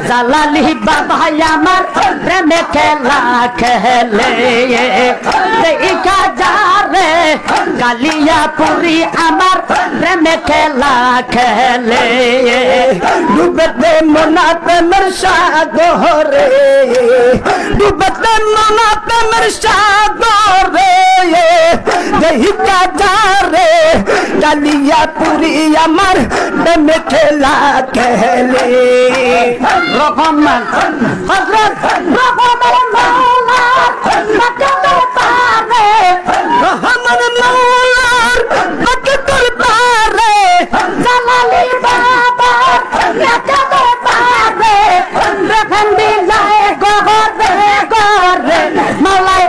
জালালি বাবা আমার প্রেমে খেলা খেলে দেখা যারে কালিয়াপুরি আমার প্রেমে খেলা খেলে ডুবতে মনা প্রেমের সাগরে ডুবতে মনা প্রেমের সাগরে দেখা যারে কালিয়াপুরি আমার প্রেমে খেলা খেলে রহমান হযরত রহমান মাওলা বাকাতুল পারে রহমান মাওলার বাকাতুল পারে জালালি বাবা বাকাতুল পারে রহমান দিলায় গরে গরে মাওলাই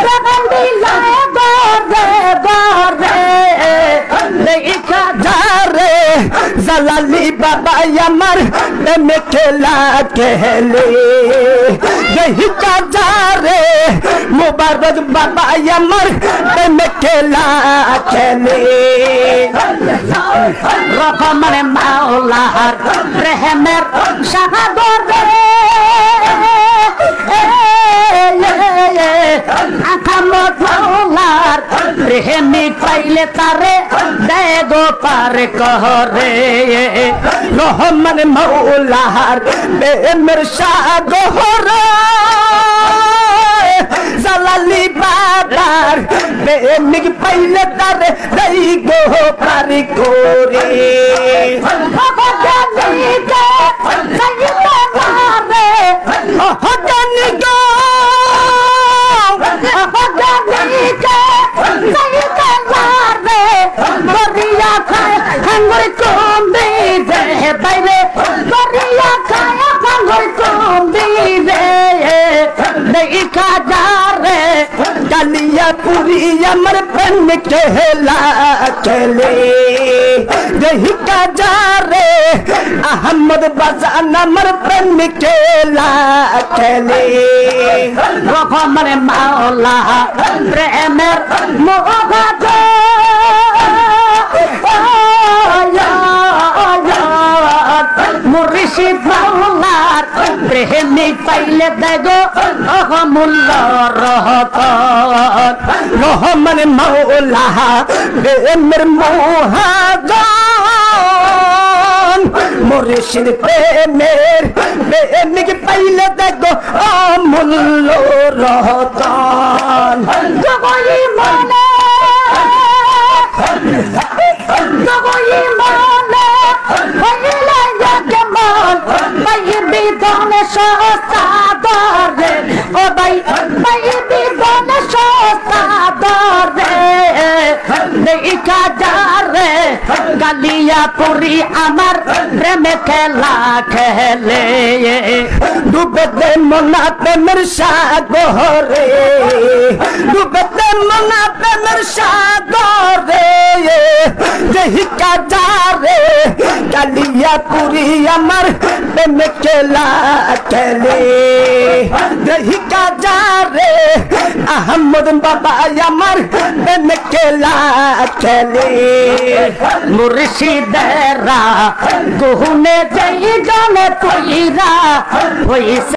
রহমান দিলায় গরে গরে দেখা যারে জালালি বাবা আমার প্রেমে খেলা খেলে দেখা যারে মুবারক বাবা আমার প্রেমে খেলা খেলে রহমান মাওলার প্রেমের সাগরে আখামত মাওলার প্রেমিক পাইলে তারে দেগো পার কহরে রহমান মাওলার প্রেমের সাগরে জালালি বাবার প্রেমিক পাইলে তারে দেগো পার করে কালিয়াপুরি আমার প্রেম খেলা খেলে দেখা যারে আহমদ বাজান আমার প্রেম খেলা খেলে রহমান মাওলা প্রেমের মোহাম্মদ মুর্শিদ মাওলার প্রেমিক পাইলে দেগো অহমূল্য রহমত রহমান মাওলা প্রেমের মোহাজন মুর্শিদ প্রেমের প্রেমিক পাইলে দেগো অমূল্য রহমত জগই মনে জগই মনে হইলে যাকে মন ভাই বিধন সস্তা দরে ও ভাই ভাই বিধন সস্তা দরে দেখা যারে কালিয়াপুরি আমার প্রেমে খেলা খেলে ডুবতে মনা প্রেমের সাগরে ডুবতে মনা প্রেমের সাগরে দেখা যারে কালিয়াপুরি আমার প্রেমে খেলা খেলে দেখা যারে আহমদ বাবা আমার প্রেমে খেলা খেলে মুর্শিদেরা গুহনে যাই জানে কইরা হইছে